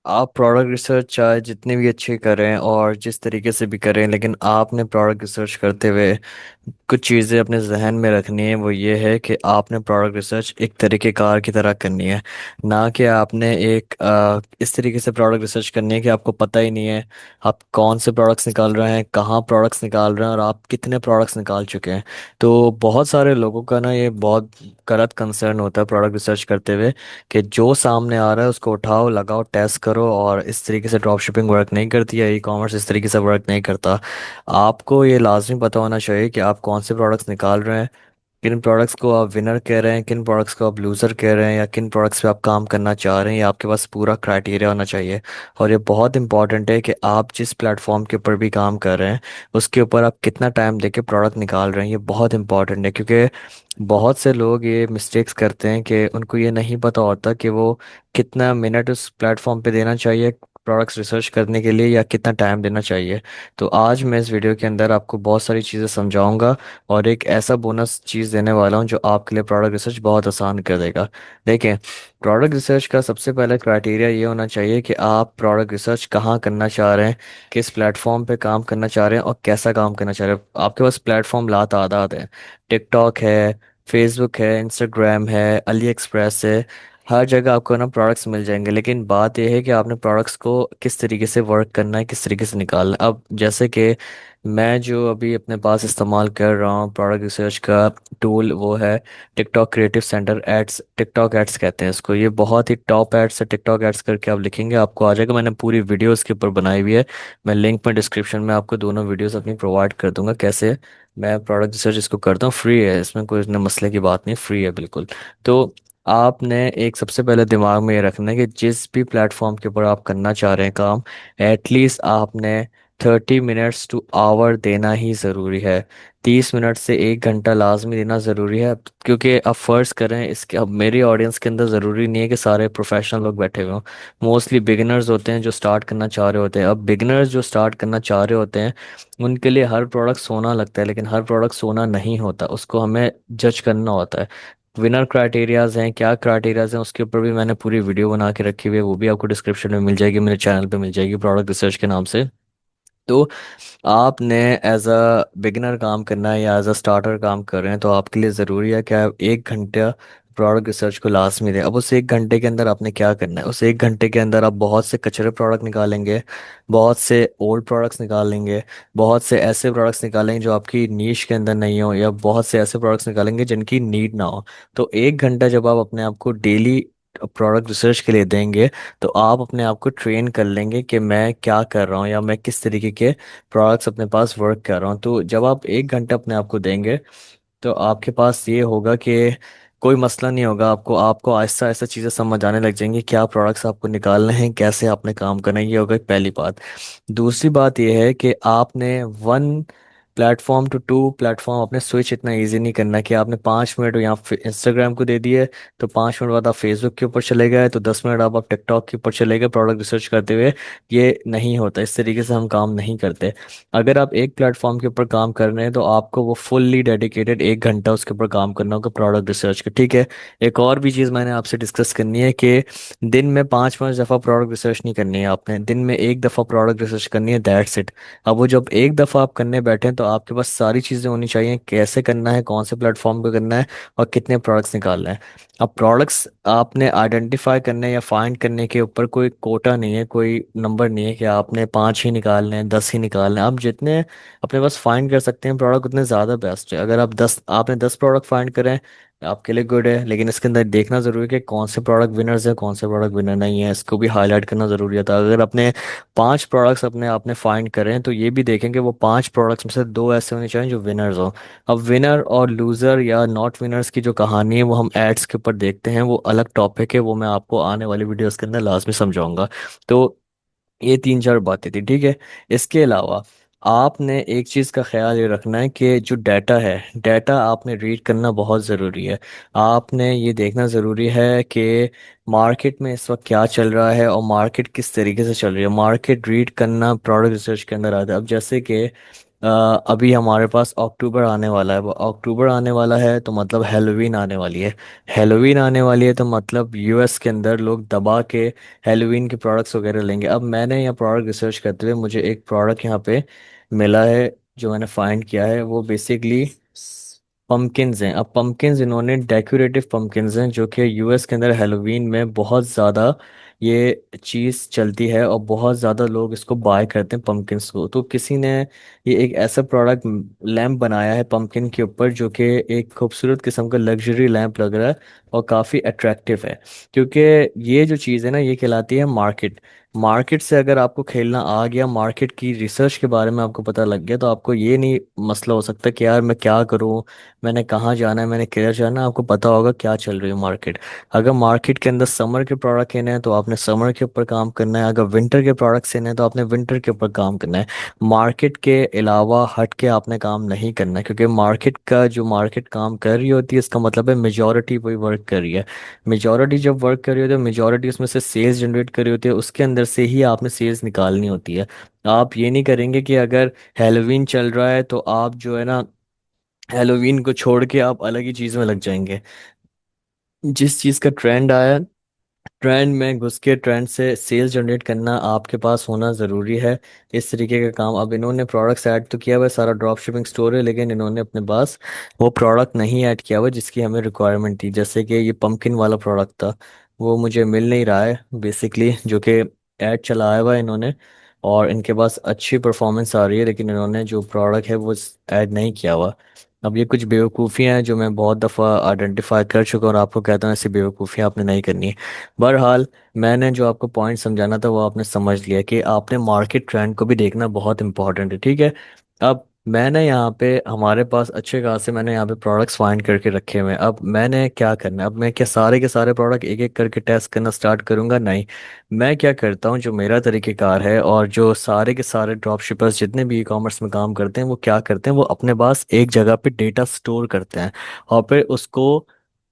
आप product research चाहे जितने भी अच्छे करें और जिस तरीके से भी करें, लेकिन आपने प्रोडक्ट रिसर्च करते हुए कुछ चीज़ें अपने जहन में रखनी है। वो ये है कि आपने प्रोडक्ट रिसर्च एक तरीक़ेकार की तरह करनी है, ना कि आपने इस तरीके से प्रोडक्ट रिसर्च करनी है कि आपको पता ही नहीं है आप कौन से प्रोडक्ट्स निकाल रहे हैं, कहाँ प्रोडक्ट्स निकाल रहे हैं और आप कितने प्रोडक्ट्स निकाल चुके हैं। तो बहुत सारे लोगों का ना ये बहुत गलत कंसर्न होता है प्रोडक्ट रिसर्च करते हुए कि जो सामने आ रहा है उसको उठाओ, लगाओ, टेस्ट करो। और इस तरीके से ड्रॉप शिपिंग वर्क नहीं करती है, ई कॉमर्स इस तरीके से वर्क नहीं करता। आपको ये लाजमी पता होना चाहिए कि आप कौन से प्रोडक्ट्स निकाल रहे हैं, किन प्रोडक्ट्स को आप विनर कह रहे हैं, किन प्रोडक्ट्स को आप लूज़र कह रहे हैं, या किन प्रोडक्ट्स पे आप काम करना चाह रहे हैं। ये आपके पास पूरा क्राइटेरिया होना चाहिए। और ये बहुत इंपॉर्टेंट है कि आप जिस प्लेटफॉर्म के ऊपर भी काम कर रहे हैं उसके ऊपर आप कितना टाइम देके प्रोडक्ट निकाल रहे हैं। ये बहुत इंपॉर्टेंट है, क्योंकि बहुत से लोग ये मिस्टेक्स करते हैं कि उनको ये नहीं पता होता कि वो कितना मिनट उस प्लेटफॉर्म पे देना चाहिए प्रोडक्ट्स रिसर्च करने के लिए, या कितना टाइम देना चाहिए। तो आज मैं इस वीडियो के अंदर आपको बहुत सारी चीज़ें समझाऊंगा और एक ऐसा बोनस चीज़ देने वाला हूँ जो आपके लिए प्रोडक्ट रिसर्च बहुत आसान कर देगा। देखें, प्रोडक्ट रिसर्च का सबसे पहला क्राइटेरिया ये होना चाहिए कि आप प्रोडक्ट रिसर्च कहाँ करना चाह रहे हैं, किस प्लेटफॉर्म पे काम करना चाह रहे हैं और कैसा काम करना चाह रहे हैं। आपके पास प्लेटफॉर्म लातादाद है, टिकटॉक है, फेसबुक है, इंस्टाग्राम है, अली एक्सप्रेस है। हर जगह आपको ना प्रोडक्ट्स मिल जाएंगे, लेकिन बात यह है कि आपने प्रोडक्ट्स को किस तरीके से वर्क करना है, किस तरीके से निकालना है। अब जैसे कि मैं जो अभी अपने पास इस्तेमाल कर रहा हूँ प्रोडक्ट रिसर्च का टूल, वो है TikTok creative centre ads. TikTok ads कहते हैं इसको। ये बहुत ही टॉप एड्स है। टिकटॉक एड्स करके आप लिखेंगे आपको आ जाएगा। मैंने पूरी वीडियो इसके ऊपर बनाई हुई है। मैं लिंक में डिस्क्रिप्शन में आपको दोनों वीडियोस अपनी प्रोवाइड कर दूंगा, कैसे मैं प्रोडक्ट रिसर्च इसको करता हूँ। फ्री है, इसमें कोई इतने मसले की बात नहीं, फ्री है बिल्कुल। तो आपने एक सबसे पहले दिमाग में ये रखना है कि जिस भी प्लेटफॉर्म के ऊपर आप करना चाह रहे हैं काम, एटलीस्ट आपने 30 मिनट्स टू आवर देना ही ज़रूरी है। 30 मिनट से 1 घंटा लाजमी देना ज़रूरी है। क्योंकि अब फ़र्ज़ करें, इसके अब मेरी ऑडियंस के अंदर ज़रूरी नहीं है कि सारे प्रोफेशनल लोग बैठे हुए हों। मोस्टली बिगिनर्स होते हैं जो स्टार्ट करना चाह रहे होते हैं। अब बिगिनर्स जो स्टार्ट करना चाह रहे होते हैं उनके लिए हर प्रोडक्ट सोना लगता है, लेकिन हर प्रोडक्ट सोना नहीं होता, उसको हमें जज करना होता है। विनर क्राइटेरियाज हैं, क्या क्राइटेरियाज हैं, उसके ऊपर भी मैंने पूरी वीडियो बना के रखी हुई है। वो भी आपको डिस्क्रिप्शन में मिल जाएगी, मेरे चैनल पे मिल जाएगी, प्रोडक्ट रिसर्च के नाम से। तो आपने एज अ बिगिनर काम करना है या एज अ स्टार्टर काम कर रहे हैं, तो आपके लिए ज़रूरी है कि आप 1 घंटा प्रोडक्ट रिसर्च को लाजमी दें। अब उस 1 घंटे के अंदर आपने क्या करना है, उस 1 घंटे के अंदर आप बहुत से कचरे प्रोडक्ट निकालेंगे, बहुत से ओल्ड प्रोडक्ट्स निकालेंगे, बहुत से ऐसे प्रोडक्ट्स निकालेंगे जो आपकी नीश के अंदर नहीं हो, या बहुत से ऐसे प्रोडक्ट्स निकालेंगे जिनकी नीड ना हो। तो 1 घंटा जब आप अपने आप को डेली प्रोडक्ट रिसर्च के लिए देंगे, तो आप अपने आप को ट्रेन कर लेंगे कि मैं क्या कर रहा हूँ या मैं किस तरीके के प्रोडक्ट्स अपने पास वर्क कर रहा हूँ। तो जब आप 1 घंटा अपने आप को देंगे तो आपके पास ये होगा कि कोई मसला नहीं होगा। आपको आपको आहिस्ता आहिस्ता चीज़ें समझ आने लग जाएंगी, क्या प्रोडक्ट्स आपको निकालने हैं, कैसे आपने काम करना है। ये होगा पहली बात। दूसरी बात ये है कि आपने one platform to two platform अपने स्विच इतना इजी नहीं करना कि आपने 5 मिनट यहाँ इंस्टाग्राम को दे दिए तो 5 मिनट बाद आप फेसबुक के ऊपर चले गए, तो 10 मिनट आप टिकटॉक के ऊपर चले गए प्रोडक्ट रिसर्च करते हुए। ये नहीं होता, इस तरीके से हम काम नहीं करते। अगर आप एक प्लेटफॉर्म के ऊपर काम कर रहे हैं तो आपको वो फुल्ली डेडिकेटेड 1 घंटा उसके ऊपर काम करना होगा प्रोडक्ट रिसर्च का, ठीक है। एक और भी चीज़ मैंने आपसे डिस्कस करनी है कि दिन में 5 5 दफ़ा प्रोडक्ट रिसर्च नहीं करनी है आपने, दिन में एक दफ़ा प्रोडक्ट रिसर्च करनी है, दैट्स इट। अब वो जब एक दफ़ा आप करने बैठे तो आपके पास सारी चीज़ें होनी चाहिए, कैसे करना है, कौन से प्लेटफॉर्म पे करना है और कितने प्रोडक्ट्स निकालना है। अब प्रोडक्ट्स आपने आइडेंटिफाई करने या फाइंड करने के ऊपर कोई कोटा नहीं है, कोई नंबर नहीं है कि आपने 5 ही निकालने हैं, 10 ही निकालने हैं। आप जितने अपने पास फाइंड कर सकते हैं प्रोडक्ट उतने ज़्यादा बेस्ट है। अगर आप 10 प्रोडक्ट फाइंड करें आपके लिए गुड है, लेकिन इसके अंदर देखना ज़रूरी है कि कौन से प्रोडक्ट विनर्स है, कौन से प्रोडक्ट विनर नहीं है, इसको भी हाईलाइट करना ज़रूरी था। अगर अपने 5 प्रोडक्ट्स अपने आपने फाइंड करें तो ये भी देखें कि वो 5 प्रोडक्ट्स में से दो ऐसे होने चाहिए जो विनर्स हो। अब विनर और लूज़र या नॉट विनर्स की जो कहानी है वो हम एड्स के ऊपर देखते हैं, वो अलग टॉपिक है, वो मैं आपको आने वाली वीडियोस के अंदर लास्ट में समझाऊंगा। तो ये 3 4 बातें थी, ठीक है। इसके अलावा आपने एक चीज़ का ख्याल ये रखना है कि जो डाटा है, डाटा आपने रीड करना बहुत ज़रूरी है। आपने ये देखना ज़रूरी है कि मार्केट में इस वक्त क्या चल रहा है और मार्केट किस तरीके से चल रही है। मार्केट रीड करना प्रोडक्ट रिसर्च के अंदर आता है। अब जैसे कि अभी हमारे पास अक्टूबर आने वाला है, वो अक्टूबर आने वाला है तो मतलब हेलोवीन आने वाली है। हेलोवीन आने वाली है तो मतलब यूएस के अंदर लोग दबा के हेलोवीन के प्रोडक्ट्स वगैरह लेंगे। अब मैंने यहाँ प्रोडक्ट रिसर्च करते हुए मुझे एक प्रोडक्ट यहाँ पे मिला है, जो मैंने फाइंड किया है। वो बेसिकली पम्पकिन्स हैं। अब पम्पकिन्स इन्होंने डेकोरेटिव पम्पकिन्स हैं जो कि यूएस के अंदर हेलोवीन में बहुत ज़्यादा ये चीज़ चलती है और बहुत ज़्यादा लोग इसको बाय करते हैं पम्पकिन्स को। तो किसी ने ये एक ऐसा प्रोडक्ट लैंप बनाया है पंपकिन के ऊपर, जो कि एक खूबसूरत किस्म का लग्जरी लैंप लग रहा है और काफ़ी अट्रैक्टिव है। क्योंकि ये जो चीज़ है ना, ये कहलाती है मार्केट। मार्केट से अगर आपको खेलना आ गया, मार्केट की रिसर्च के बारे में आपको पता लग गया, तो आपको ये नहीं मसला हो सकता कि यार मैं क्या करूं, मैंने कहाँ जाना है, मैंने किधर जाना है। आपको पता होगा क्या चल रही है मार्केट। अगर मार्केट के अंदर समर के प्रोडक्ट लेने हैं तो आपने समर के ऊपर काम करना है, अगर विंटर के प्रोडक्ट्स लेने हैं तो आपने विंटर के ऊपर काम करना है। मार्केट के अलावा हट के आपने काम नहीं करना है, क्योंकि मार्केट का जो मार्केट काम कर रही होती है, इसका मतलब है मेजॉरिटी वही वर्क कर रही है। मेजॉरिटी जब वर्क कर रही होती है, मेजॉरिटी उसमें से सेल्स जनरेट कर रही होती है, उसके अंदर से ही आपने सेल्स निकालनी होती है। आप ये नहीं करेंगे कि अगर हेलोवीन चल रहा है तो आप जो है ना, हेलोवीन को छोड़ के आप अलग ही चीज़ में लग जाएंगे। जिस चीज़ का ट्रेंड आया, ट्रेंड में घुस के ट्रेंड से सेल्स जनरेट करना आपके पास होना ज़रूरी है। इस तरीके का काम, अब इन्होंने प्रोडक्ट्स ऐड तो किया हुआ है, सारा ड्रॉप शिपिंग स्टोर है, लेकिन इन्होंने अपने पास वो प्रोडक्ट नहीं ऐड किया हुआ जिसकी हमें रिक्वायरमेंट थी। जैसे कि ये पंपकिन वाला प्रोडक्ट था, वो मुझे मिल नहीं रहा है बेसिकली, जो कि ऐड चलाया हुआ है इन्होंने और इनके पास अच्छी परफॉर्मेंस आ रही है, लेकिन इन्होंने जो प्रोडक्ट है वो ऐड नहीं किया हुआ। अब ये कुछ बेवकूफ़ियाँ हैं जो मैं बहुत दफ़ा आइडेंटिफाई कर चुका हूँ, और आपको कहता हूँ ऐसी बेवकूफ़ियाँ आपने नहीं करनी है। बहरहाल, मैंने जो आपको पॉइंट समझाना था वो आपने समझ लिया कि आपने मार्केट ट्रेंड को भी देखना बहुत इंपॉर्टेंट है, ठीक है। अब मैंने यहाँ पे, हमारे पास अच्छे खासे मैंने यहाँ पे प्रोडक्ट्स फाइंड करके रखे हुए हैं। अब मैंने क्या करना है, अब मैं क्या सारे के सारे प्रोडक्ट एक एक करके टेस्ट करना स्टार्ट करूंगा? नहीं। मैं क्या करता हूँ, जो मेरा तरीक़ेकार है और जो सारे के सारे ड्रॉप शिपर्स जितने भी ई कॉमर्स में काम करते हैं वो क्या करते हैं, वो अपने पास एक जगह पे डेटा स्टोर करते हैं और फिर उसको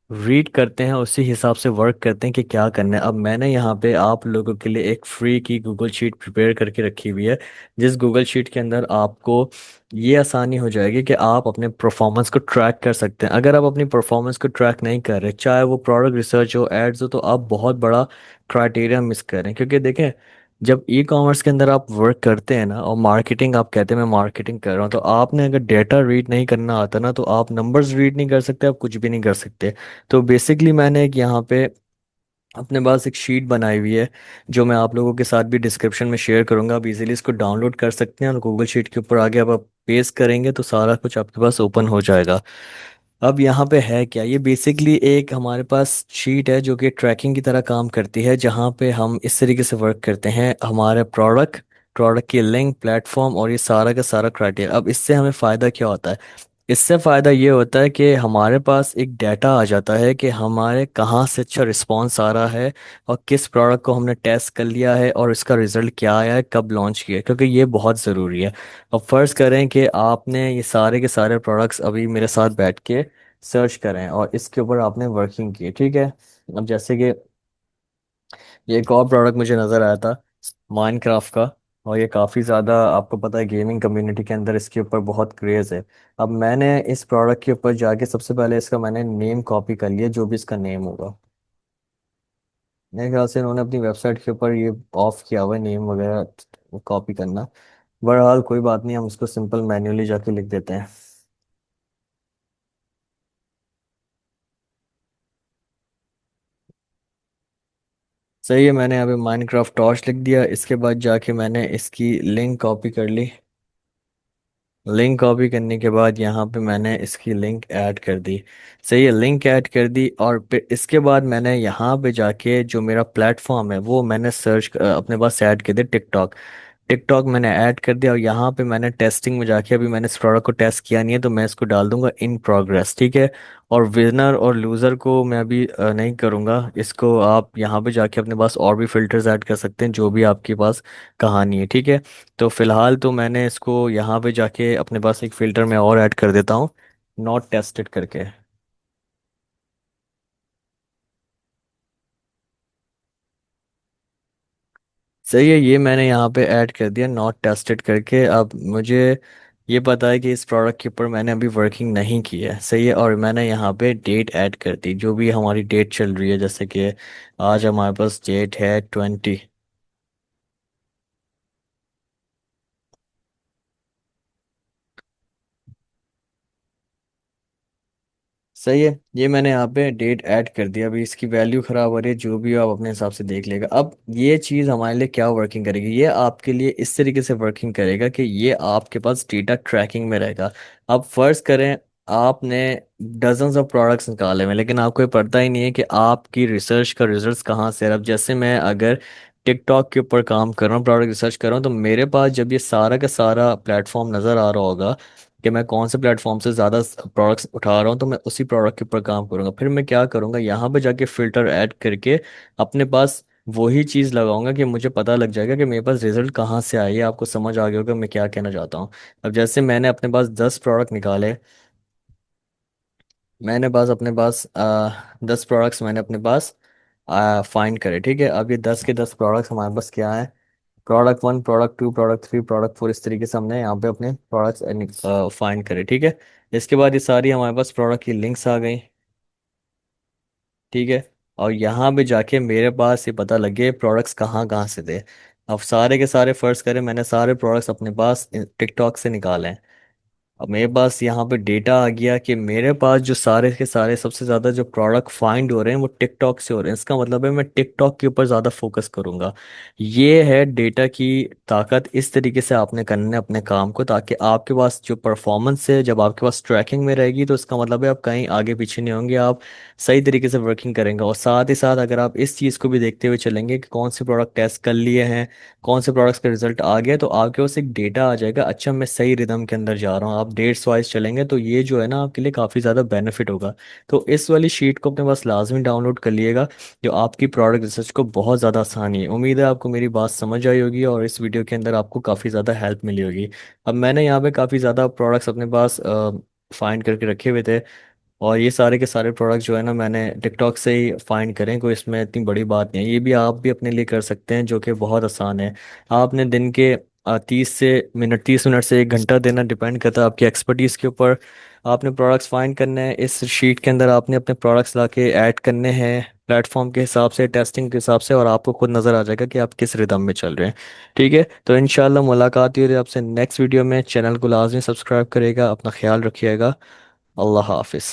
रीड करते हैं, उसी हिसाब से वर्क करते हैं कि क्या करना है। अब मैंने यहाँ पे आप लोगों के लिए एक फ्री की गूगल शीट प्रिपेयर करके रखी हुई है, जिस गूगल शीट के अंदर आपको ये आसानी हो जाएगी कि आप अपने परफॉर्मेंस को ट्रैक कर सकते हैं। अगर आप अपनी परफॉर्मेंस को ट्रैक नहीं कर रहे, चाहे वो प्रोडक्ट रिसर्च हो, एड्स हो, तो आप बहुत बड़ा क्राइटेरिया मिस कर रहे हैं। क्योंकि देखें, जब ई कॉमर्स के अंदर आप वर्क करते हैं ना, और मार्केटिंग आप कहते हैं मैं मार्केटिंग कर रहा हूँ, तो आपने अगर डेटा रीड नहीं करना आता ना, तो आप नंबर्स रीड नहीं कर सकते, आप कुछ भी नहीं कर सकते। तो बेसिकली मैंने एक यहाँ पे अपने पास एक शीट बनाई हुई है, जो मैं आप लोगों के साथ भी डिस्क्रिप्शन में शेयर करूंगा। आप इजीली इसको डाउनलोड कर सकते हैं और गूगल शीट के ऊपर आगे अब आप पेस्ट करेंगे तो सारा कुछ आपके पास ओपन हो जाएगा। अब यहाँ पे है क्या, ये बेसिकली एक हमारे पास शीट है जो कि ट्रैकिंग की तरह काम करती है, जहाँ पे हम इस तरीके से वर्क करते हैं, हमारे प्रोडक्ट, प्रोडक्ट की लिंक, प्लेटफॉर्म और ये सारा का सारा क्राइटेरिया। अब इससे हमें फ़ायदा क्या होता है? इससे फ़ायदा ये होता है कि हमारे पास एक डाटा आ जाता है कि हमारे कहाँ से अच्छा रिस्पांस आ रहा है और किस प्रोडक्ट को हमने टेस्ट कर लिया है और इसका रिज़ल्ट क्या आया है, कब लॉन्च किया है, क्योंकि ये बहुत ज़रूरी है। अब फ़र्ज़ करें कि आपने ये सारे के सारे प्रोडक्ट्स अभी मेरे साथ बैठ के सर्च करें और इसके ऊपर आपने वर्किंग की, ठीक है। अब जैसे कि ये एक और प्रोडक्ट मुझे नज़र आया था, माइनक्राफ्ट का, और ये काफ़ी ज़्यादा आपको पता है गेमिंग कम्युनिटी के अंदर इसके ऊपर बहुत क्रेज़ है। अब मैंने इस प्रोडक्ट के ऊपर जाके सबसे पहले इसका मैंने नेम कॉपी कर लिया, जो भी इसका नेम होगा। मेरे ख्याल से इन्होंने अपनी वेबसाइट के ऊपर ये ऑफ किया हुआ है नेम वगैरह कॉपी करना। बहरहाल कोई बात नहीं, हम इसको सिंपल मैन्युअली जाके लिख देते हैं। सही है, मैंने यहाँ पे माइनक्राफ्ट टॉर्च लिख दिया। इसके बाद जाके मैंने इसकी लिंक कॉपी कर ली। लिंक कॉपी करने के बाद यहाँ पे मैंने इसकी लिंक ऐड कर दी। सही है, लिंक ऐड कर दी और फिर इसके बाद मैंने यहाँ पे जाके जो मेरा प्लेटफॉर्म है वो मैंने सर्च अपने पास ऐड कर दिया, टिकटॉक। टिकटॉक मैंने ऐड कर दिया और यहाँ पे मैंने टेस्टिंग में जाके, अभी मैंने इस प्रोडक्ट को टेस्ट किया नहीं है तो मैं इसको डाल दूंगा इन प्रोग्रेस, ठीक है। और विनर और लूज़र को मैं अभी नहीं करूँगा, इसको आप यहाँ पे जाके अपने पास और भी फिल्टर्स ऐड कर सकते हैं, जो भी आपके पास कहानी है, ठीक है। तो फिलहाल तो मैंने इसको यहाँ पे जाके अपने पास एक फ़िल्टर में और ऐड कर देता हूँ, नॉट टेस्टेड करके। सही है, ये मैंने यहाँ पे ऐड कर दिया नॉट टेस्टेड करके। अब मुझे ये पता है कि इस प्रोडक्ट के ऊपर मैंने अभी वर्किंग नहीं की है, सही है, और मैंने यहाँ पे डेट ऐड कर दी, जो भी हमारी डेट चल रही है, जैसे कि आज हमारे पास डेट है 20। सही है, ये मैंने यहाँ पे डेट ऐड कर दिया। अभी इसकी वैल्यू खराब हो रही है, जो भी हो आप अपने हिसाब से देख लेगा। अब ये चीज़ हमारे लिए क्या वर्किंग करेगी, ये आपके लिए इस तरीके से वर्किंग करेगा कि ये आपके पास डेटा ट्रैकिंग में रहेगा। अब फर्ज करें आपने डजन्स ऑफ प्रोडक्ट्स निकाले हुए, लेकिन आपको ये पता ही नहीं है कि आपकी रिसर्च का रिजल्ट्स कहाँ से आ रहा है। अब जैसे मैं अगर टिकटॉक के ऊपर काम कर रहा हूँ, प्रोडक्ट रिसर्च कर रहा हूँ, तो मेरे पास जब ये सारा का सारा प्लेटफॉर्म नज़र आ रहा होगा कि मैं कौन से प्लेटफॉर्म से ज़्यादा प्रोडक्ट्स उठा रहा हूँ, तो मैं उसी प्रोडक्ट के ऊपर काम करूँगा। फिर मैं क्या करूँगा, यहाँ पे जाके फ़िल्टर ऐड करके अपने पास वही चीज़ लगाऊंगा कि मुझे पता लग जाएगा कि मेरे पास रिजल्ट कहाँ से आई है। आपको समझ आ गया होगा मैं क्या कहना चाहता हूँ। अब जैसे मैंने अपने पास 10 प्रोडक्ट निकाले, मैंने पास अपने पास 10 प्रोडक्ट्स मैंने अपने पास फाइंड करे, ठीक है। अब ये 10 के 10 प्रोडक्ट्स हमारे पास क्या है, प्रोडक्ट 1, प्रोडक्ट 2, प्रोडक्ट 3, प्रोडक्ट 4, इस तरीके से हमने यहाँ पे अपने प्रोडक्ट्स फाइंड करे, ठीक है। इसके बाद ये सारी हमारे पास प्रोडक्ट की लिंक्स आ गई, ठीक है। और यहाँ पे जाके मेरे पास ये पता लगे प्रोडक्ट्स कहाँ कहाँ से थे। अब सारे के सारे फर्ज करें, मैंने सारे प्रोडक्ट्स अपने पास टिकटॉक से निकाले हैं। अब मेरे पास यहाँ पे डेटा आ गया कि मेरे पास जो सारे के सारे सबसे ज़्यादा जो प्रोडक्ट फाइंड हो रहे हैं वो टिकटॉक से हो रहे हैं। इसका मतलब है मैं टिकटॉक के ऊपर ज़्यादा फोकस करूँगा। ये है डेटा की ताकत। इस तरीके से आपने करना है अपने काम को, ताकि आपके पास जो परफॉर्मेंस है जब आपके पास ट्रैकिंग में रहेगी, तो इसका मतलब है आप कहीं आगे पीछे नहीं होंगे, आप सही तरीके से वर्किंग करेंगे। और साथ ही साथ अगर आप इस चीज़ को भी देखते हुए चलेंगे कि कौन से प्रोडक्ट टेस्ट कर लिए हैं, कौन से प्रोडक्ट्स का रिजल्ट आ गया, तो आपके पास एक डेटा आ जाएगा, अच्छा मैं सही रिदम के अंदर जा रहा हूँ। आप डेट्स वाइज चलेंगे तो ये जो है ना आपके लिए काफ़ी ज़्यादा बेनिफिट होगा। तो इस वाली शीट को अपने पास लाजमी डाउनलोड कर लिएगा, जो आपकी प्रोडक्ट रिसर्च को बहुत ज़्यादा आसानी है। उम्मीद है आपको मेरी बात समझ आई होगी और इस वीडियो के अंदर आपको काफ़ी ज़्यादा हेल्प मिली होगी। अब मैंने यहाँ पे काफ़ी ज़्यादा प्रोडक्ट्स अपने पास फाइंड करके रखे हुए थे, और ये सारे के सारे प्रोडक्ट जो है ना मैंने टिकटॉक से ही फाइंड करें, कोई इसमें इतनी बड़ी बात नहीं है। ये भी आप भी अपने लिए कर सकते हैं, जो कि बहुत आसान है। आपने दिन के 30 मिनट से 1 घंटा देना, डिपेंड करता है आपकी एक्सपर्टीज़ के ऊपर। आपने प्रोडक्ट्स फाइंड करने हैं, इस शीट के अंदर आपने अपने प्रोडक्ट्स ला के ऐड करने हैं प्लेटफॉर्म के हिसाब से, टेस्टिंग के हिसाब से, और आपको खुद नज़र आ जाएगा कि आप किस रिदम में चल रहे हैं। ठीक है, तो इंशाल्लाह मुलाकात ही होगी आपसे नेक्स्ट वीडियो में। चैनल को लाजमी सब्सक्राइब करेगा, अपना ख्याल रखिएगा। अल्लाह हाफिज़।